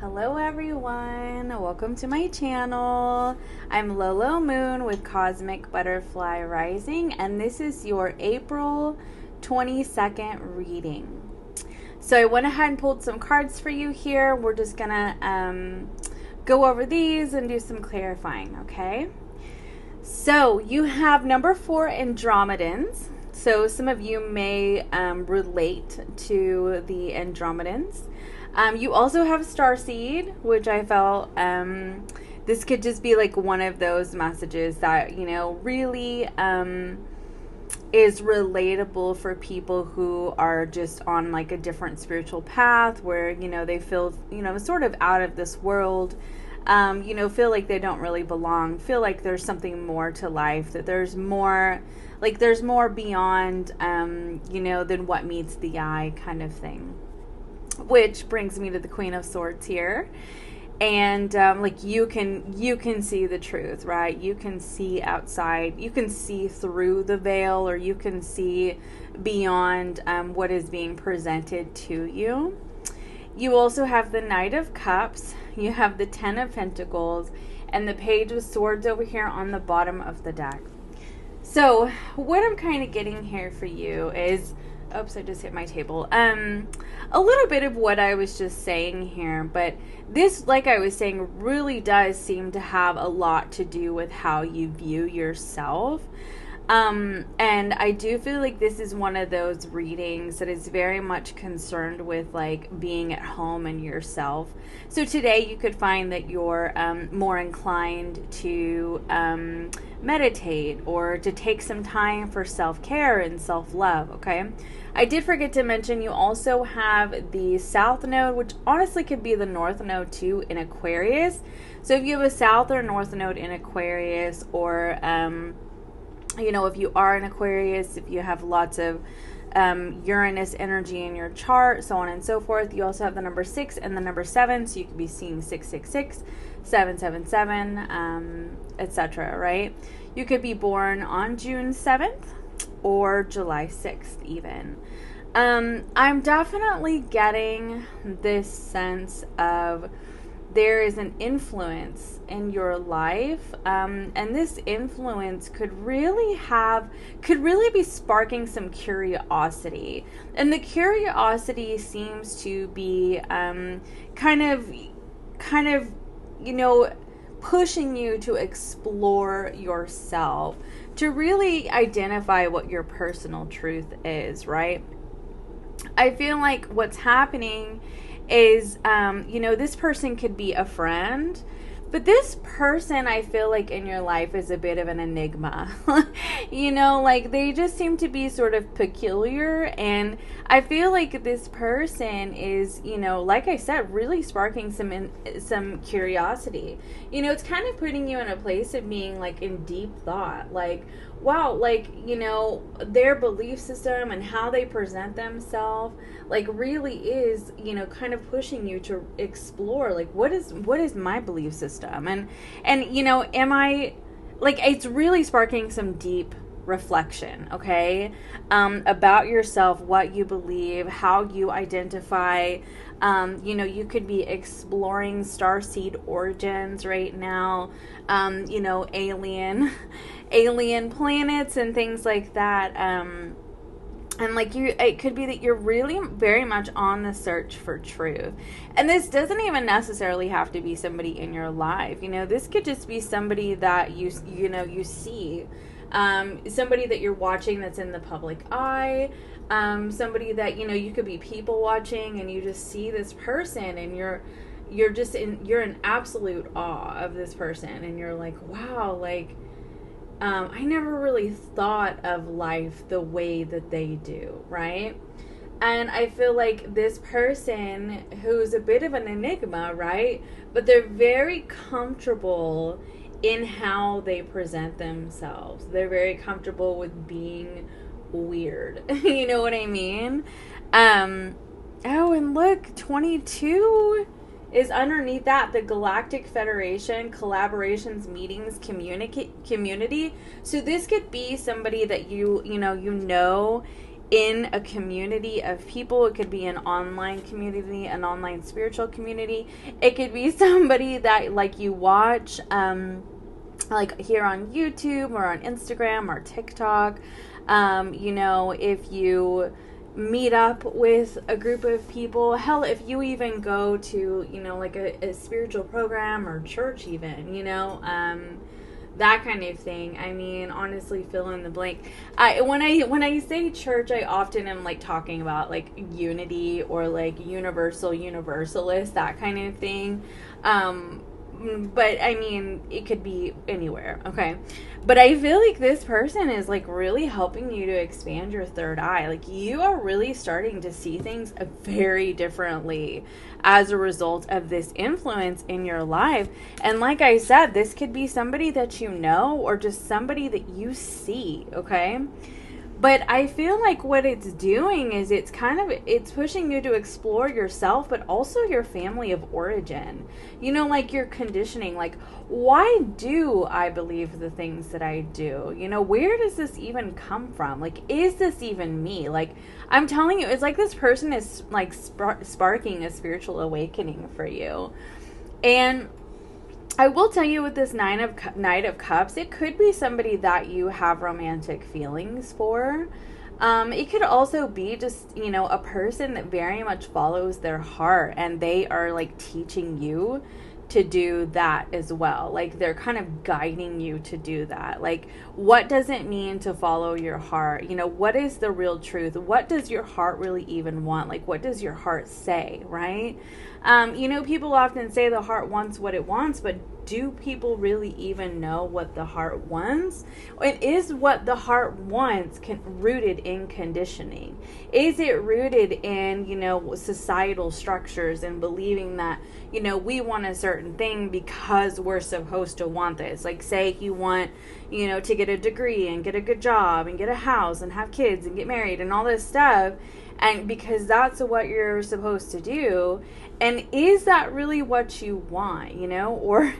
Hello everyone, welcome to my channel. I'm Lolo Moon with Cosmic Butterfly Rising, and this is your April 22nd reading. So I went ahead and pulled some cards for you here. We're just gonna go over these and do some clarifying, okay? So you have number 4, Andromedans. So some of you may relate to the Andromedans. You also have Starseed, which I felt this could just be like one of those messages that, you know, really is relatable for people who are just on like a different spiritual path where, you know, they feel, you know, sort of out of this world, you know, feel like they don't really belong, feel like there's something more to life, that there's more, like there's more beyond, you know, than what meets the eye kind of thing. Which brings me to the Queen of Swords here. And like you can see the truth, right? You can see outside, you can see through the veil, or you can see beyond what is being presented to you. You also have the Knight of Cups, you have the Ten of Pentacles, and the Page of Swords over here on the bottom of the deck. So what I'm kind of getting here for you is, oops, I just hit my table. A little bit of what I was just saying here, but this, like I was saying, really does seem to have a lot to do with how you view yourself. And I do feel like this is one of those readings that is very much concerned with like being at home and yourself. So today you could find that you're more inclined to meditate or to take some time for self-care and self-love, okay? I did forget to mention you also have the South Node, which honestly could be the North Node too in Aquarius. So if you have a South or North Node in Aquarius, or you know, if you are an Aquarius, if you have lots of Uranus energy in your chart, so on and so forth. You also have the number 6 and the number 7, so you could be seeing 666, 777, etc., right? You could be born on June 7th or July 6th even. I'm definitely getting this sense of there is an influence in your life, and this influence could really be sparking some curiosity, and the curiosity seems to be kind of you know, pushing you to explore yourself, to really identify what your personal truth is, right? I feel like what's happening is, you know, this person could be a friend, but this person, I feel like in your life is a bit of an enigma. You know, like they just seem to be sort of peculiar, and I feel like this person is, you know, like I said, really sparking some curiosity. You know, it's kind of putting you in a place of being like in deep thought, like, wow, like, you know, their belief system and how they present themselves, like, really is, you know, kind of pushing you to explore, like, what is my belief system? And, you know, am I, like, it's really sparking some deep reflection, okay, about yourself, what you believe, how you identify. You know, you could be exploring starseed origins right now, you know, alien planets and things like that. And like it could be that you're really very much on the search for truth. And this doesn't even necessarily have to be somebody in your life. You know, this could just be somebody that you know, you see, somebody that you're watching that's in the public eye, somebody that, you know, you could be people watching and you just see this person and you're in absolute awe of this person, and you're like, wow, like, I never really thought of life the way that they do, right? And I feel like this person who's a bit of an enigma, right? But they're very comfortable in how they present themselves. They're very comfortable with being weird. You know what I mean? Oh, and look, 22 is underneath that, the Galactic Federation, collaborations, meetings, community. So this could be somebody that you know in a community of people. It could be an online community, an online spiritual community. It could be somebody that like you watch like here on YouTube or on Instagram or TikTok. If you meet up with a group of people, hell, if you even go to, like a spiritual program or church even, that kind of thing. I mean, honestly, fill in the blank. When I say church, I often am like talking about like unity or like universalist, that kind of thing. But I mean, it could be anywhere, okay? But I feel like this person is like really helping you to expand your third eye. Like you are really starting to see things very differently as a result of this influence in your life. And like I said, this could be somebody that you know or just somebody that you see, okay? But I feel like what it's doing is it's pushing you to explore yourself, but also your family of origin. Like your conditioning, like, why do I believe the things that I do? Where does this even come from? Like, is this even me? Like, I'm telling you, it's like this person is like sparking a spiritual awakening for you. And I will tell you with this Knight of Cups, it could be somebody that you have romantic feelings for. It could also be just, a person that very much follows their heart, and they are like teaching you to do that as well. Like they're kind of guiding you to do that. Like, what does it mean to follow your heart? What is the real truth? What does your heart really even want? Like, what does your heart say, right? People often say the heart wants what it wants, but do people really even know what the heart wants? And is what the heart wants rooted in conditioning? Is it rooted in, societal structures and believing that, we want a certain thing because we're supposed to want this? Like, say you want, to get a degree and get a good job and get a house and have kids and get married and all this stuff. And because that's what you're supposed to do. And is that really what you want, Or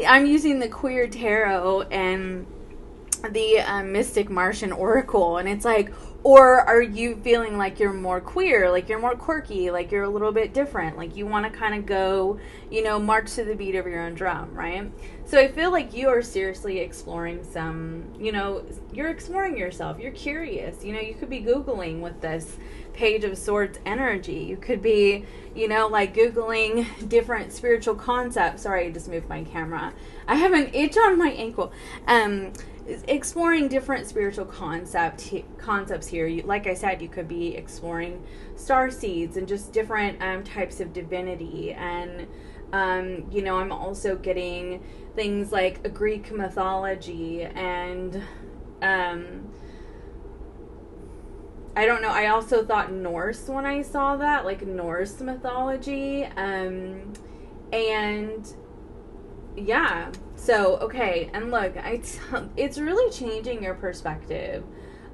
I'm using the Queer Tarot and the Mystic Martian Oracle. And it's like, or are you feeling like you're more queer, like you're more quirky, like you're a little bit different, like you want to kind of go, march to the beat of your own drum, right? So I feel like you are seriously exploring some, you're exploring yourself. You're curious. You could be Googling with this Page of Swords energy. You could be, like Googling different spiritual concepts. Sorry, I just moved my camera. I have an itch on my ankle. Exploring different spiritual concepts here. Like I said, you could be exploring starseeds and just different types of divinity. And, I'm also getting things like a Greek mythology and, I don't know. I also thought Norse when I saw that, like Norse mythology. And yeah. So, okay. And look, it's really changing your perspective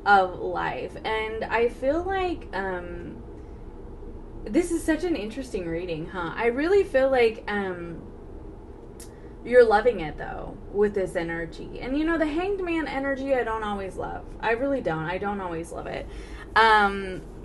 of life. And I feel like, this is such an interesting reading, huh? I really feel like, you're loving it though with this energy. And the Hanged Man energy I don't always love. I really don't. I don't always love it.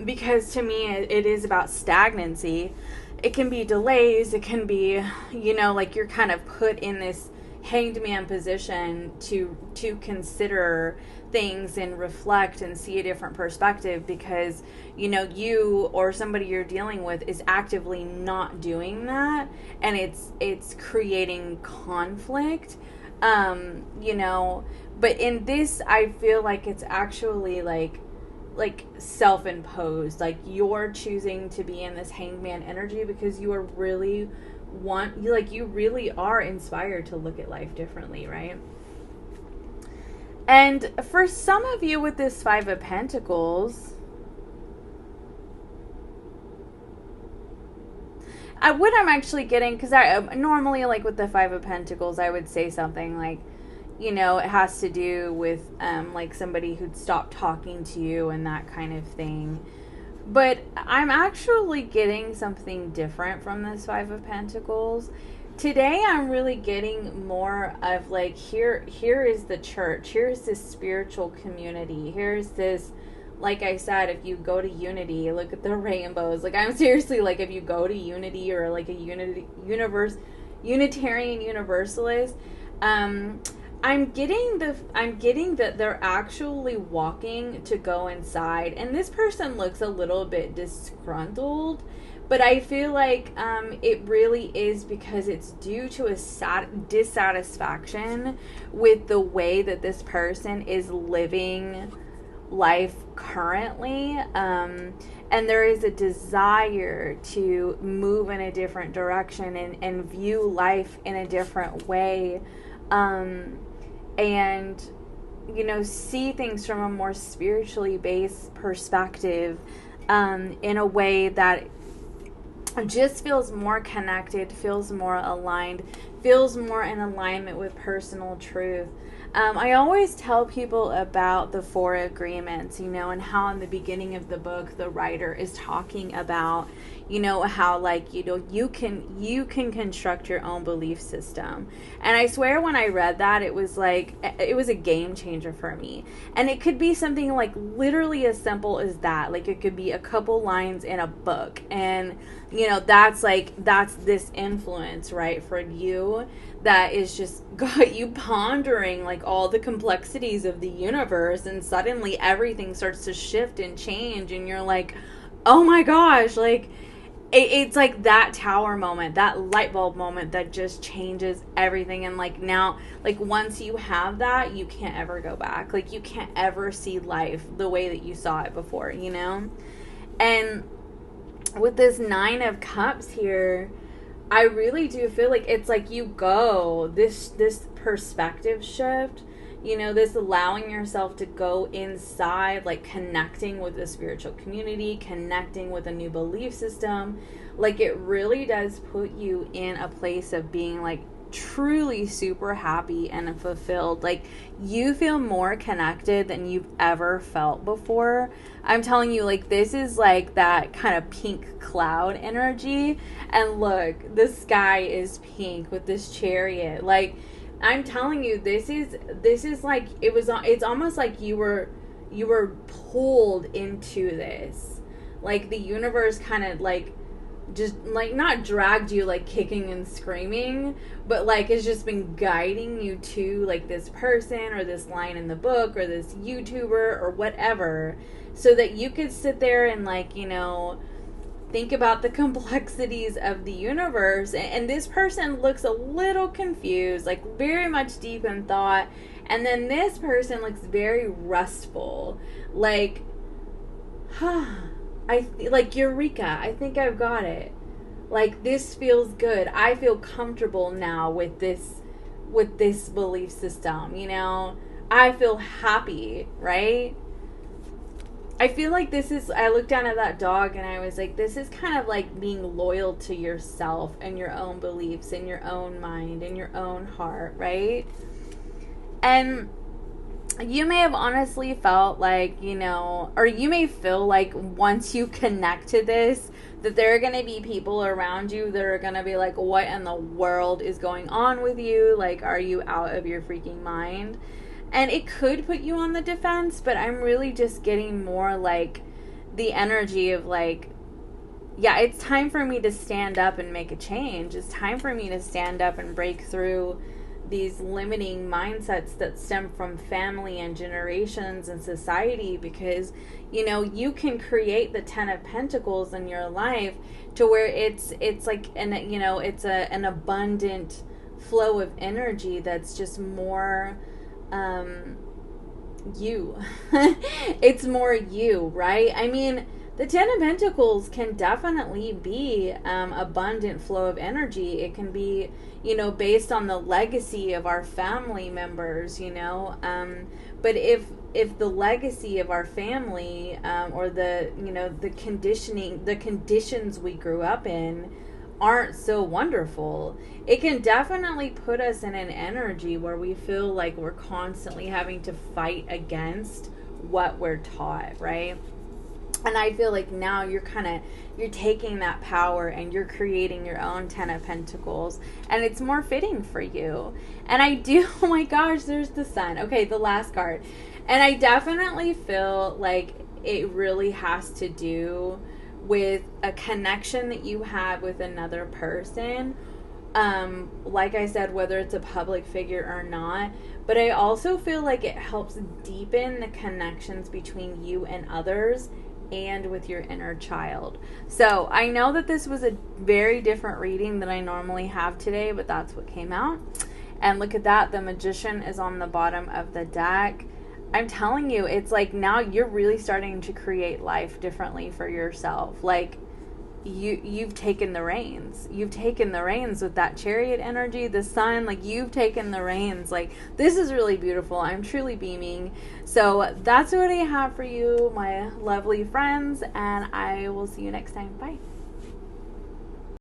Because to me it is about stagnancy. It can be delays. It can be, like you're kind of put in this Hanged Man position to consider things and reflect and see a different perspective because, you or somebody you're dealing with is actively not doing that, and it's creating conflict, but in this, I feel like it's actually like self-imposed, like you're choosing to be in this Hanged Man energy because you are really you really are inspired to look at life differently, right? And for some of you with this Five of Pentacles, what I'm actually getting, because I normally, like with the Five of Pentacles, I would say something like, it has to do with like somebody who'd stopped talking to you and that kind of thing. But I'm actually getting something different from this Five of Pentacles. Today I'm really getting more of like, here is the church. Here's this spiritual community. Here's this like I said, if you go to Unity, look at the rainbows. Like, I'm seriously, like, if you go to Unity or like a Unitarian Universalist, I'm getting that they're actually walking to go inside, and this person looks a little bit disgruntled, but I feel like it really is because it's due to a dissatisfaction with the way that this person is living life currently, and there is a desire to move in a different direction and view life in a different way, and see things from a more spiritually based perspective, in a way that just feels more connected, feels more aligned, feels more in alignment with personal truth. I always tell people about the 4 agreements, and how in the beginning of the book the writer is talking about, how like, you can construct your own belief system. And I swear when I read that, it was a game changer for me. And it could be something like literally as simple as that. Like, it could be a couple lines in a book, and that's this influence, right, for you, that is just got you pondering like all the complexities of the universe, and suddenly everything starts to shift and change, and you're like, oh my gosh, like it's like that tower moment, that light bulb moment that just changes everything. And like now, like once you have that, you can't ever go back. Like you can't ever see life the way that you saw it before, And with this 9 of Cups here, I really do feel like it's like this perspective shift, this allowing yourself to go inside, like connecting with the spiritual community, connecting with a new belief system. Like it really does put you in a place of being like truly super happy and fulfilled. Like you feel more connected than you've ever felt before. I'm telling you, like this is like that kind of pink cloud energy. And look, the sky is pink with this chariot. Like I'm telling you, this is like it's almost like you were pulled into this. Like the universe kind of like just like not dragged you like kicking and screaming, but like it's just been guiding you to like this person or this line in the book or this YouTuber or whatever, so that you could sit there and like think about the complexities of the universe. And this person looks a little confused, like very much deep in thought, and then this person looks very restful, like like Eureka, I think I've got it. Like this feels good. I feel comfortable now with this belief system, I feel happy, right? I feel like I looked down at that dog and I was like, this is kind of like being loyal to yourself and your own beliefs and your own mind and your own heart, right? And you may have honestly felt like, or you may feel like once you connect to this, that there are going to be people around you that are going to be like, what in the world is going on with you? Like, are you out of your freaking mind? And it could put you on the defense, but I'm really just getting more like the energy of like, yeah, it's time for me to stand up and make a change. It's time for me to stand up and break through these limiting mindsets that stem from family and generations and society, because you can create the 10 of Pentacles in your life to where it's like it's an abundant flow of energy that's just more you. It's more you, right? I mean, the 10 of Pentacles can definitely be abundant flow of energy. It can be, based on the legacy of our family members, but if the legacy of our family or the conditions we grew up in aren't so wonderful, it can definitely put us in an energy where we feel like we're constantly having to fight against what we're taught, right? And I feel like now you're taking that power and you're creating your own 10 of Pentacles, and it's more fitting for you. And oh my gosh, there's the Sun. Okay, the last card. And I definitely feel like it really has to do with a connection that you have with another person. Like I said, whether it's a public figure or not, but I also feel like it helps deepen the connections between you and others and with your inner child. So I know that this was a very different reading than I normally have today, but that's what came out. And look at that, the Magician is on the bottom of the deck. I'm telling you, it's like now you're really starting to create life differently for yourself. Like, you've taken the reins. You've taken the reins with that Chariot energy, the sun. Like, you've taken the reins. Like, this is really beautiful. I'm truly beaming. So that's what I have for you, my lovely friends, and I will see you next time. Bye.